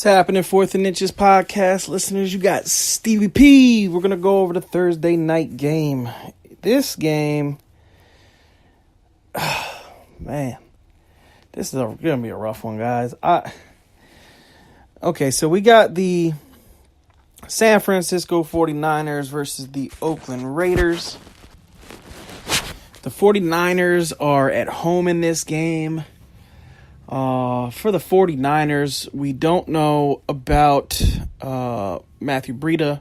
What's happening, Fourth and Inches podcast listeners? You got Stevie P. We're going to go over the Thursday night game. This game, man, this is going to be a rough one, guys. Okay, so we got the San Francisco 49ers versus the Oakland Raiders. The 49ers are at home in this game. For the 49ers, we don't know about Matthew Breida.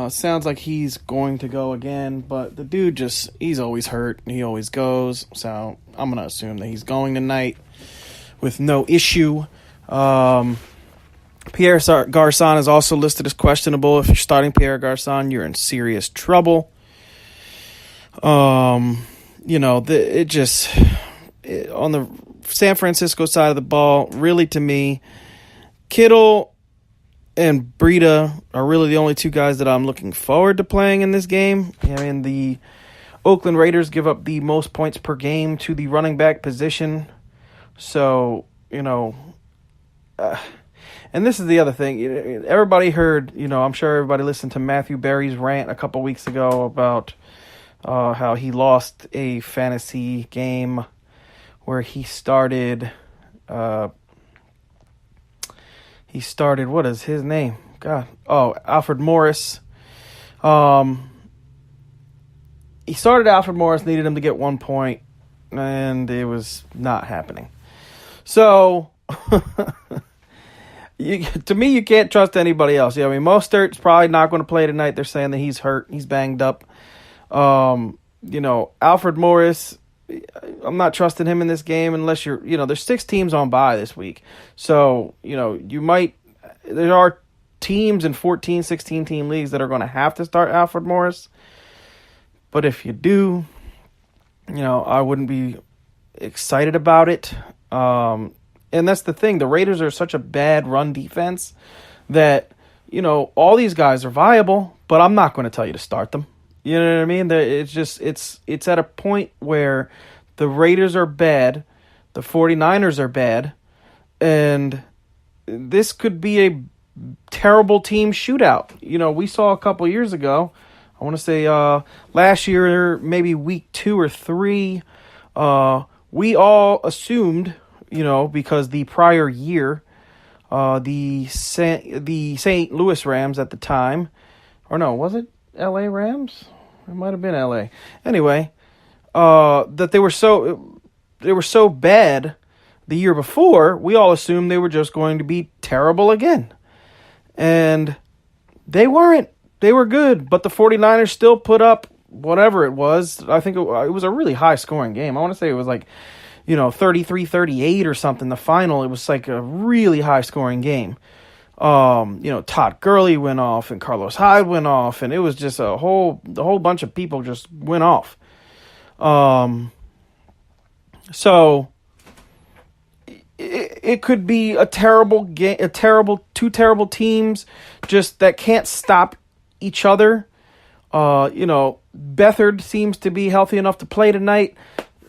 Sounds like he's going to go again, but the dude he's always hurt. He always goes, so I'm going to assume that he's going tonight with no issue. Pierre Garçon is also listed as questionable. If you're starting Pierre Garçon, you're in serious trouble. On the San Francisco side of the ball, really, to me, Kittle and Breida are really the only two guys that I'm looking forward to playing in this game. I mean, the Oakland Raiders give up the most points per game to the running back position. So, and this is the other thing. Everybody heard, I'm sure everybody listened to Matthew Berry's rant a couple weeks ago about how he lost a fantasy game where he started, what is his name? God. Oh, Alfred Morris. He started Alfred Morris, needed him to get 1 point, and it was not happening. So, to me, you can't trust anybody else. Mostert's probably not going to play tonight. They're saying that he's hurt. He's banged up. Alfred Morris, I'm not trusting him in this game unless there's 6 teams on bye this week. So, there are teams in 14, 16 team leagues that are going to have to start Alfred Morris. But if you do, I wouldn't be excited about it. And that's the thing. The Raiders are such a bad run defense that, all these guys are viable, but I'm not going to tell you to start them. You know what I mean? It's at a point where the Raiders are bad, the 49ers are bad, and this could be a terrible team shootout. We saw a couple years ago, I want to say last year, maybe week 2 or 3, we all assumed, because the prior year, the St. Louis Rams at the time, or no, was it LA Rams? It might have been LA. Anyway, that they were so bad the year before, we all assumed they were just going to be terrible again. And they weren't. They were good, but the 49ers still put up whatever it was. I think it was a really high-scoring game. I want to say it was 33-38 or something. The final, it was like a really high-scoring game. Todd Gurley went off and Carlos Hyde went off, and it was just the whole bunch of people just went off. So it could be a terrible game, two terrible teams just that can't stop each other. Beathard seems to be healthy enough to play tonight.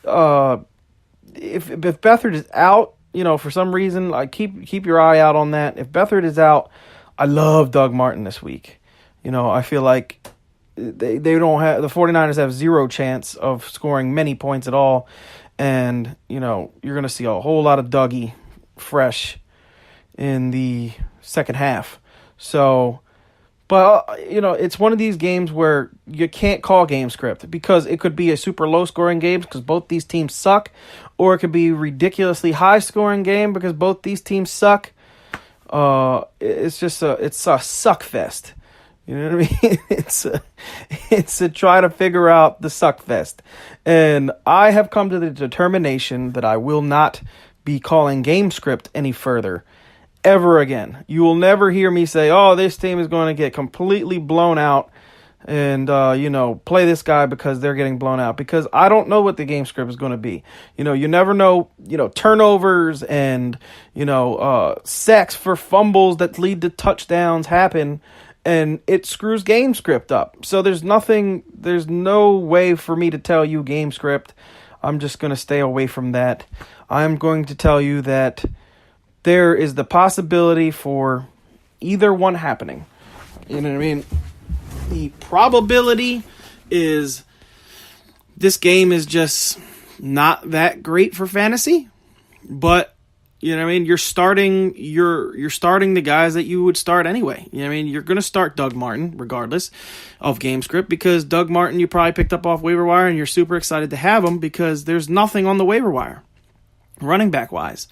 If Beathard is out, for some reason, keep your eye out on that. If Beathard is out, I love Doug Martin this week. I feel like they don't have, the 49ers have zero chance of scoring many points at all. And, you're going to see a whole lot of Dougie fresh in the second half. So, but, it's one of these games where you can't call game script because it could be a super low-scoring game because both these teams suck, or it could be a ridiculously high-scoring game because both these teams suck. It's a suck fest. You know what I mean? It's a try to figure out the suck fest. And I have come to the determination that I will not be calling game script any further ever again. You will never hear me say, oh, this team is going to get completely blown out and, play this guy because they're getting blown out, because I don't know what the game script is going to be. You never know, turnovers and, sacks for fumbles that lead to touchdowns happen, and it screws game script up. So there's no way for me to tell you game script. I'm just going to stay away from that. I'm going to tell you that there is the possibility for either one happening. You know what I mean? The probability is this game is just not that great for fantasy, but you know what I mean, you're starting the guys that you would start anyway. You know what I mean, you're going to start Doug Martin regardless of game script, because Doug Martin you probably picked up off waiver wire and you're super excited to have him because there's nothing on the waiver wire running back wise.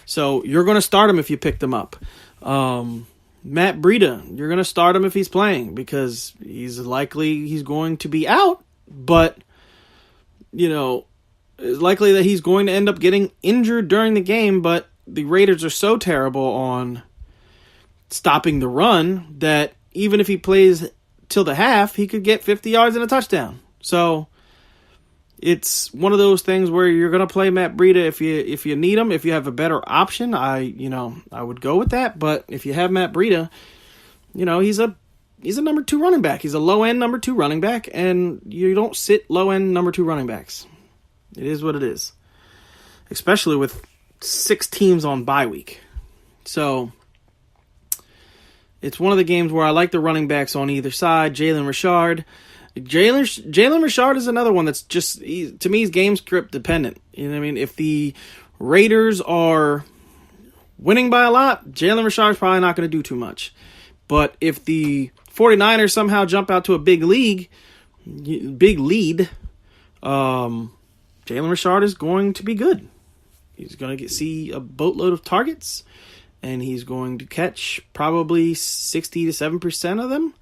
So you're going to start him if you picked him up. Matt Breida, you're going to start him if he's playing because he's going to be out, but you know, it's likely that he's going to end up getting injured during the game, but the Raiders are so terrible on stopping the run that even if he plays till the half, he could get 50 yards and a touchdown. So it's one of those things where you're going to play Matt Breida if you need him. If you have a better option, I would go with that. But if you have Matt Breida, you know, he's a number 2 running back. He's a low-end number 2 running back, and you don't sit low-end number 2 running backs. It is what it is, especially with 6 teams on bye week. So it's one of the games where I like the running backs on either side. Jalen Richard is another one that's just, to me, he's game script dependent. You know what I mean? If the Raiders are winning by a lot, Jalen Richard's probably not going to do too much. But if the 49ers somehow jump out to a big lead, Jalen Richard is going to be good. He's going to see a boatload of targets, and he's going to catch probably 60 to 7% of them,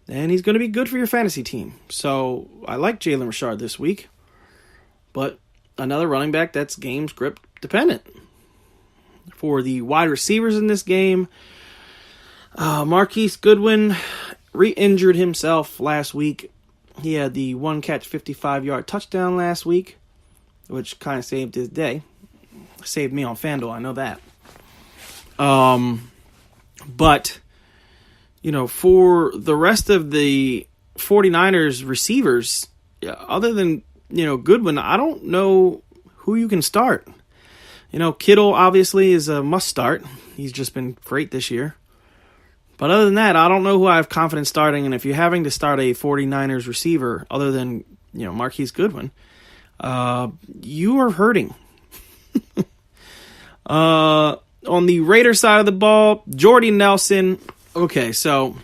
and he's going to be good for your fantasy team. So I like Jalen Richard this week, but another running back that's game script dependent. For the wide receivers in this game, Marquise Goodwin re-injured himself last week. He had the 1-catch, 55-yard touchdown last week, which kind of saved his day. Saved me on FanDuel, I know that. But, you know, for the rest of the 49ers receivers, other than, you know, Goodwin, I don't know who you can start. You know, Kittle obviously is a must start. He's just been great this year. But other than that, I don't know who I have confidence starting. And if you're having to start a 49ers receiver other than, you know, Marquise Goodwin, you are hurting. On the Raiders side of the ball, Jordy Nelson. Okay, so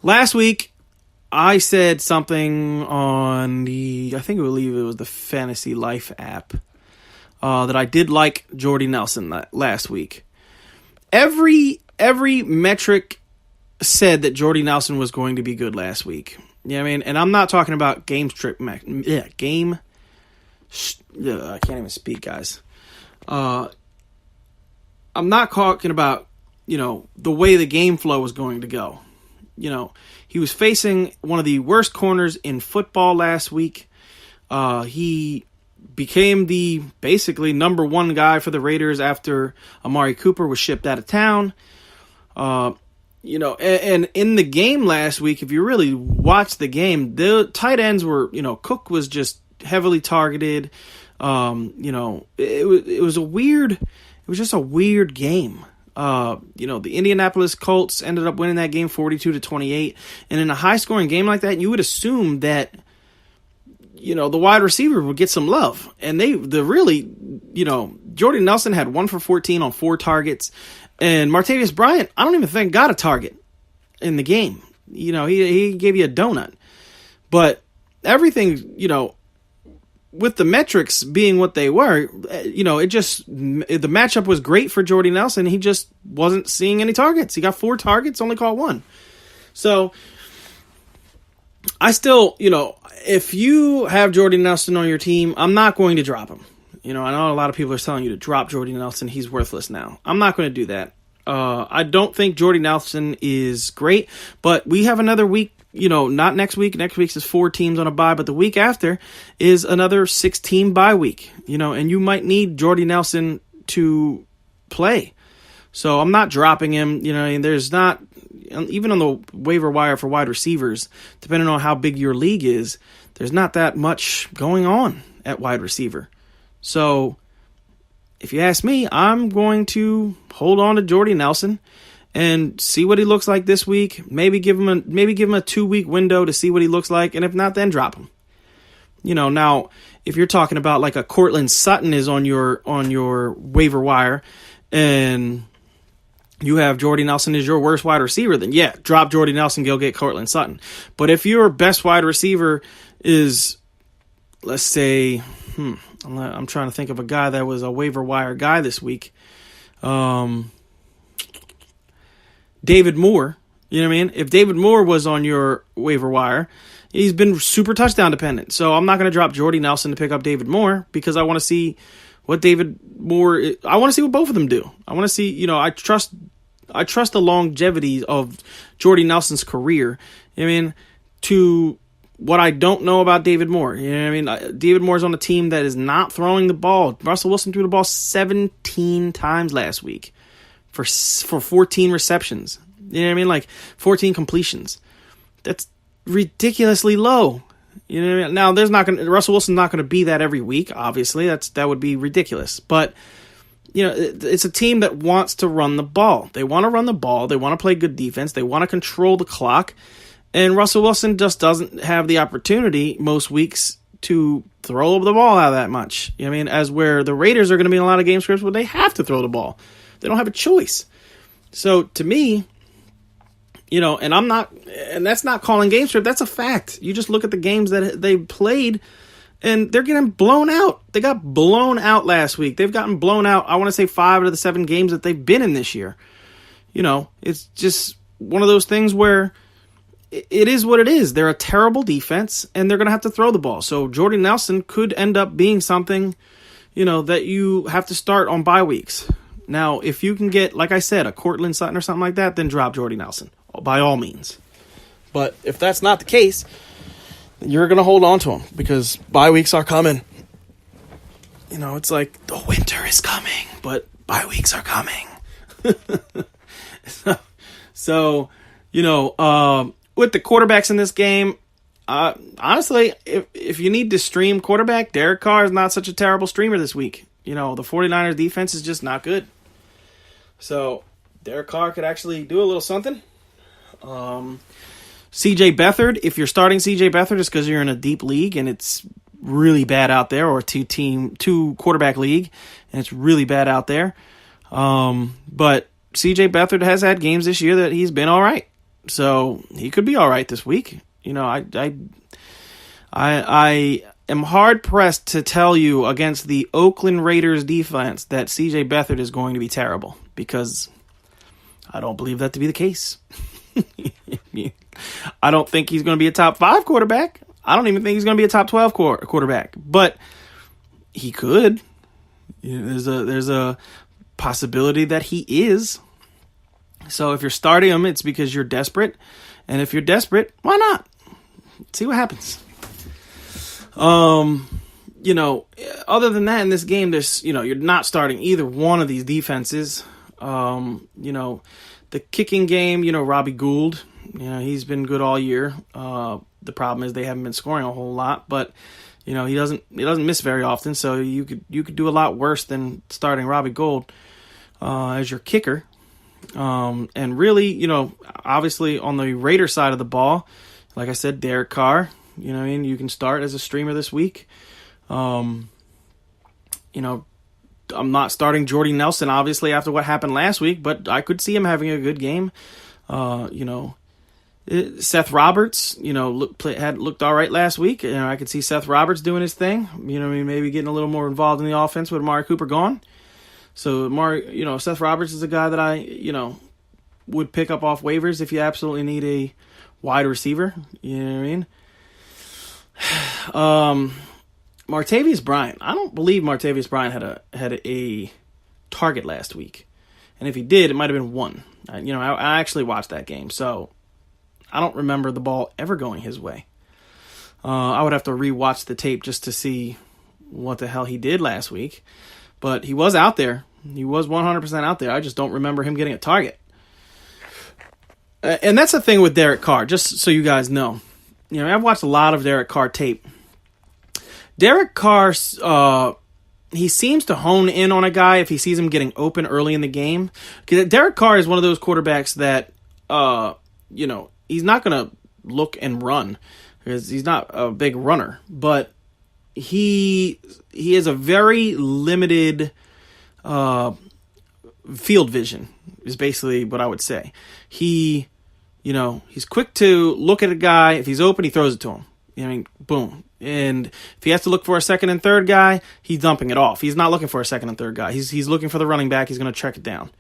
last week I said something on I believe it was the Fantasy Life app, that I did like Jordy Nelson last week. Every metric said that Jordy Nelson was going to be good last week. You know what I mean? And I'm not talking about I can't even speak, guys. I'm not talking about, you know, the way the game flow was going to go. You know, he was facing one of the worst corners in football last week. He became the basically number 1 guy for the Raiders after Amari Cooper was shipped out of town. You know, and in the game last week, if you really watch the game, the tight ends were, you know, Cook was just heavily targeted. You know, it was just a weird game. You know, the Indianapolis Colts ended up winning that game 42-28. And in a high scoring game like that, you would assume that, you know, the wide receiver would get some love. And you know, Jordy Nelson had 1 for 14 on 4 targets. And Martavis Bryant, I don't even think got a target in the game. You know, he gave you a donut. But everything, you know, with the metrics being what they were, you know, the matchup was great for Jordy Nelson. He just wasn't seeing any targets. He got 4 targets, only caught 1. So I still, you know, if you have Jordy Nelson on your team, I'm not going to drop him. You know, I know a lot of people are telling you to drop Jordy Nelson. He's worthless now. I'm not going to do that. I don't think Jordy Nelson is great, but we have another week, you know, not next week. Next week is 4 teams on a bye, but the week after is another 6-team bye week, you know, and you might need Jordy Nelson to play. So I'm not dropping him. You know, and there's not, even on the waiver wire for wide receivers, depending on how big your league is, there's not that much going on at wide receiver. So if you ask me, I'm going to hold on to Jordy Nelson and see what he looks like this week. Maybe give him a 2-week window to see what he looks like, and if not, then drop him. Now if you're talking about like a Cortland Sutton is on your waiver wire, and you have Jordy Nelson as your worst wide receiver, then yeah, drop Jordy Nelson, go get Cortland Sutton. But if your best wide receiver is, let's say, I'm trying to think of a guy that was a waiver wire guy this week. David Moore, you know what I mean? If David Moore was on your waiver wire, he's been super touchdown dependent. So I'm not going to drop Jordy Nelson to pick up David Moore because I want to see what I want to see what both of them do. I want to see, I trust the longevity of Jordy Nelson's career. I mean, to what I don't know about David Moore. You know what I mean? David Moore's on a team that is not throwing the ball. Russell Wilson threw the ball 17 times last week for 14 receptions. You know what I mean? Like 14 completions. That's ridiculously low. You know what I mean? Now Russell Wilson's not going to be that every week, obviously. That would be ridiculous. But it's a team that wants to run the ball. They want to run the ball. They want to play good defense. They want to control the clock. And Russell Wilson just doesn't have the opportunity most weeks to throw the ball out that much. You know what I mean? As where the Raiders are going to be in a lot of game scripts where they have to throw the ball. They don't have a choice. So to me, and that's not calling game script. That's a fact. You just look at the games that they played, and they're getting blown out. They got blown out last week. They've gotten blown out, I want to say 5 out of the 7 games that they've been in this year. It's just one of those things where it is what it is. They're a terrible defense, and they're going to have to throw the ball. So Jordy Nelson could end up being something, that you have to start on bye weeks. Now, if you can get, like I said, a Cortland Sutton or something like that, then drop Jordy Nelson, by all means. But if that's not the case, you're going to hold on to him because bye weeks are coming. It's like the winter is coming, but bye weeks are coming. So, with the quarterbacks in this game, honestly, if you need to stream quarterback, Derek Carr is not such a terrible streamer this week. The 49ers defense is just not good. So Derek Carr could actually do a little something. CJ Beathard, if you're starting CJ Beathard, it's because you're in a deep league and it's really bad out there, or two quarterback league and it's really bad out there. But CJ Beathard has had games this year that he's been all right, so he could be all right this week. I am hard pressed to tell you against the Oakland Raiders defense that CJ Beathard is going to be terrible, because I don't believe that to be the case. I don't think he's going to be a top 5 quarterback. I don't even think he's going to be a top 12 quarterback, but he could. There's a possibility that he is. So if you're starting him, it's because you're desperate. And if you're desperate, why not? See what happens. Other than that, in this game, there's, you're not starting either one of these defenses. The kicking game, Robbie Gould, he's been good all year. The problem is they haven't been scoring a whole lot, but he doesn't miss very often. So you could do a lot worse than starting Robbie Gould as your kicker. And really, obviously on the Raiders side of the ball, like I said, Derek Carr, you can start as a streamer this week. I'm not starting Jordy Nelson, obviously, after what happened last week, but I could see him having a good game. Seth Roberts, looked all right last week. I could see Seth Roberts doing his thing. Maybe getting a little more involved in the offense with Amari Cooper gone. So Seth Roberts is a guy that I, would pick up off waivers if you absolutely need a wide receiver. You know what I mean? Martavius Bryant. I don't believe Martavius Bryant had a target last week, and if he did, it might have been one. I actually watched that game, so I don't remember the ball ever going his way. I would have to rewatch the tape just to see what the hell he did last week, but he was out there. He was 100% out there. I just don't remember him getting a target. And that's the thing with Derek Carr, just so you guys know. I've watched a lot of Derek Carr tape. Derek Carr he seems to hone in on a guy if he sees him getting open early in the game. Derek Carr is one of those quarterbacks that, he's not going to look and run because he's not a big runner, but he has a very limited field vision is basically what I would say. He's quick to look at a guy. If he's open, he throws it to him. Boom. And if he has to look for a second and third guy, he's dumping it off. He's not looking for a second and third guy. He's looking for the running back. He's going to check it down.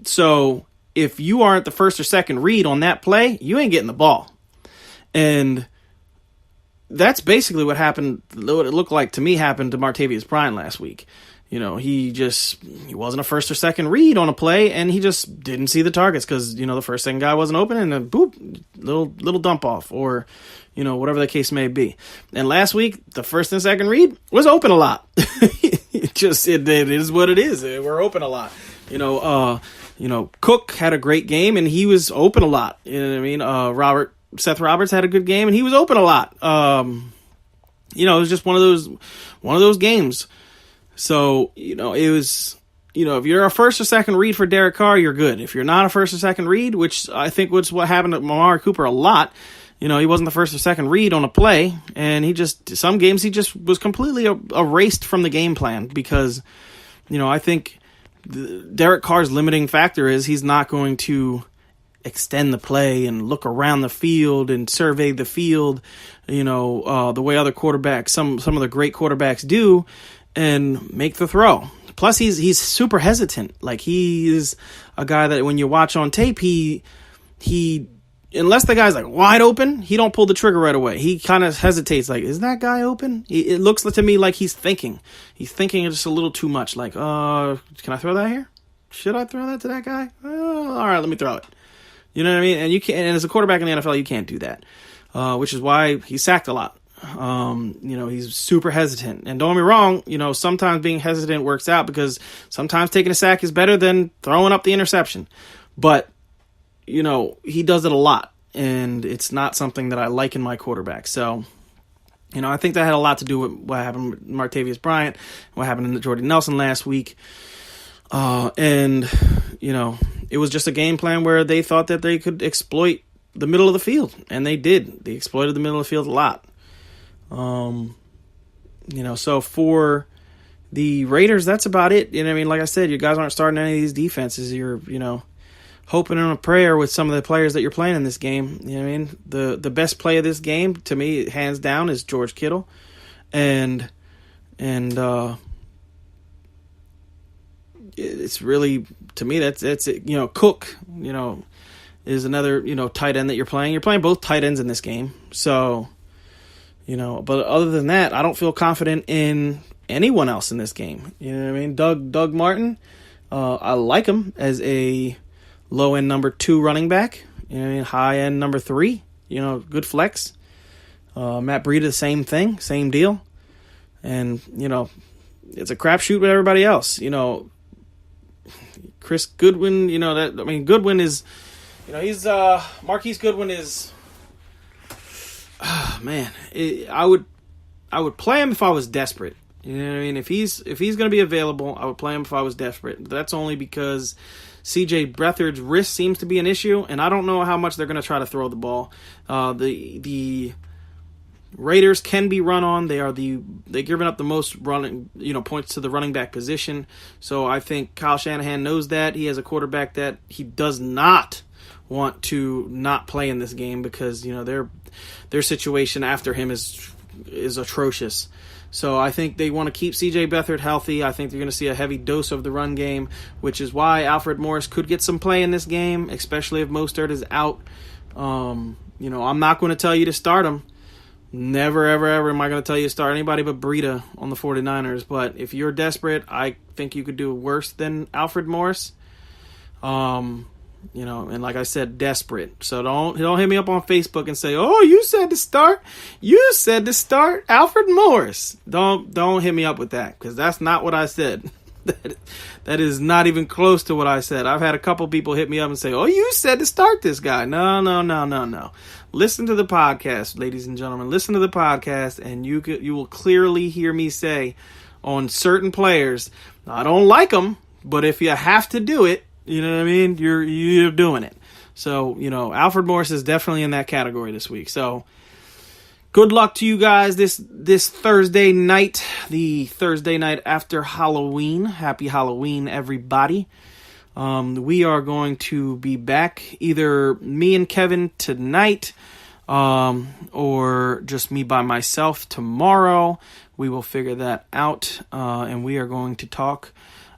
So if you aren't the first or second read on that play, you ain't getting the ball. And that's basically what happened. What it looked like to me happened to Martavis Bryant last week. He wasn't a first or second read on a play, and he just didn't see the targets because, the first second guy wasn't open, and then boop, little dump off, or, whatever the case may be. And last week, the first and second read was open a lot. It is what it is. We're open a lot. Cook had a great game, and he was open a lot. You know what I mean? Seth Roberts had a good game, and he was open a lot. It was just one of those games. So, it was, if you're a first or second read for Derek Carr, you're good. If you're not a first or second read, which I think was what happened to Amari Cooper a lot, he wasn't the first or second read on a play, and some games he just was completely erased from the game plan because, I think Derek Carr's limiting factor is he's not going to extend the play and look around the field and survey the field, the way other quarterbacks, some of the great quarterbacks do, and make the throw. Plus, he's super hesitant. Like, he is a guy that when you watch on tape, he unless the guy's like wide open, he don't pull the trigger right away. He kind of hesitates. Like, is that guy open? It looks to me like he's thinking. He's thinking just a little too much. Like, can I throw that here? Should I throw that to that guy? All right, let me throw it. You know what I mean? And you can't. And as a quarterback in the NFL, you can't do that. Which is why he's sacked a lot. He's super hesitant. And don't get me wrong, sometimes being hesitant works out because sometimes taking a sack is better than throwing up the interception. But, he does it a lot, and it's not something that I like in my quarterback. So, I think that had a lot to do with what happened with Martavis Bryant, what happened to Jordy Nelson last week. It was just a game plan where they thought that they could exploit the middle of the field, and they did. They exploited the middle of the field a lot. So for the Raiders, that's about it. Like I said, you guys aren't starting any of these defenses. You're, hoping on a prayer with some of the players that you're playing in this game. The best play of this game, to me, hands down, is George Kittle. And it's really, to me, that's it. Cook, is another, tight end that you're playing. You're playing both tight ends in this game. So, but other than that, I don't feel confident in anyone else in this game. You know what I mean? Doug Martin, I like him as a low-end number 2 running back. High-end number 3. Good flex. Matt Breida, the same thing, same deal. And, it's a crapshoot with everybody else. Chris Goodwin, Goodwin is, he's, Marquise Goodwin is, I would play him if I was desperate. You know what I mean? If he's going to be available, I would play him if I was desperate. That's only because CJ Beathard's wrist seems to be an issue, and I don't know how much they're going to try to throw the ball. The Raiders can be run on. They're giving up the most running, points to the running back position. So I think Kyle Shanahan knows that. He has a quarterback that he does not want to not play in this game because, their situation after him is atrocious. So I think they want to keep C.J. Beathard healthy. I think they're going to see a heavy dose of the run game, which is why Alfred Morris could get some play in this game, especially if Mostert is out. I'm not going to tell you to start him. Never, ever, ever am I going to tell you to start anybody but Breida on the 49ers. But if you're desperate, I think you could do worse than Alfred Morris. And like I said, desperate. So don't hit me up on Facebook and say, "Oh, you said to start. You said to start Alfred Morris." Don't hit me up with that because that's not what I said. That is not even close to what I said. I've had a couple people hit me up and say, "Oh, you said to start this guy." No. Listen to the podcast, ladies and gentlemen. Listen to the podcast, and you will clearly hear me say on certain players. I don't like them, but if you have to do it, you know what I mean? You're doing it. So, Alfred Morris is definitely in that category this week. So, good luck to you guys this Thursday night, the Thursday night after Halloween. Happy Halloween, everybody. We are going to be back, either me and Kevin tonight, or just me by myself tomorrow. We will figure that out, and we are going to talk,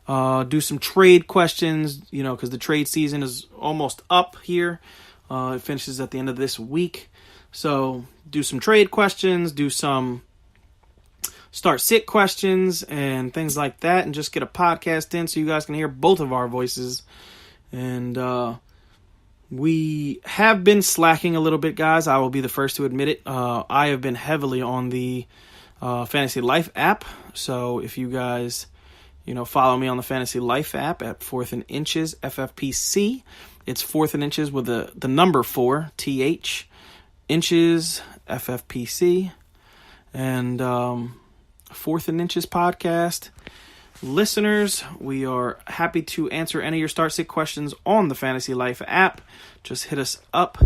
do some trade questions, because the trade season is almost up here. It finishes at the end of this week. So do some trade questions, do some start-sit questions and things like that, and just get a podcast in so you guys can hear both of our voices. And we have been slacking a little bit, guys. I will be the first to admit it. I have been heavily on the Fantasy Life app. So if you guys, follow me on the Fantasy Life app at 4th and Inches FFPC. It's 4th and Inches with the number 4, TH, Inches FFPC. And 4th and Inches podcast. Listeners, we are happy to answer any of your start-sit questions on the Fantasy Life app. Just hit us up,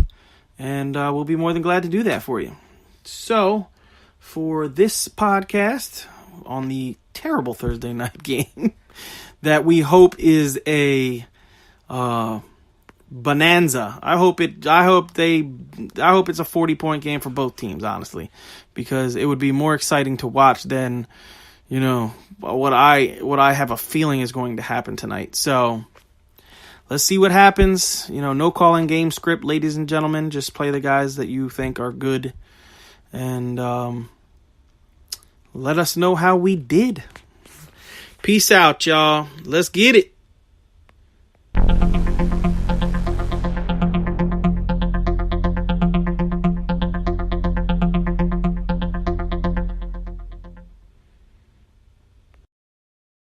and we'll be more than glad to do that for you. So, for this podcast on the terrible Thursday night game that we hope is a bonanza. I hope it's a 40-point game for both teams, honestly, because it would be more exciting to watch than what I have a feeling is going to happen tonight. So let's see what happens. No calling game script, ladies and gentlemen. Just play the guys that you think are good, and let us know how we did. Peace out, y'all. Let's get it.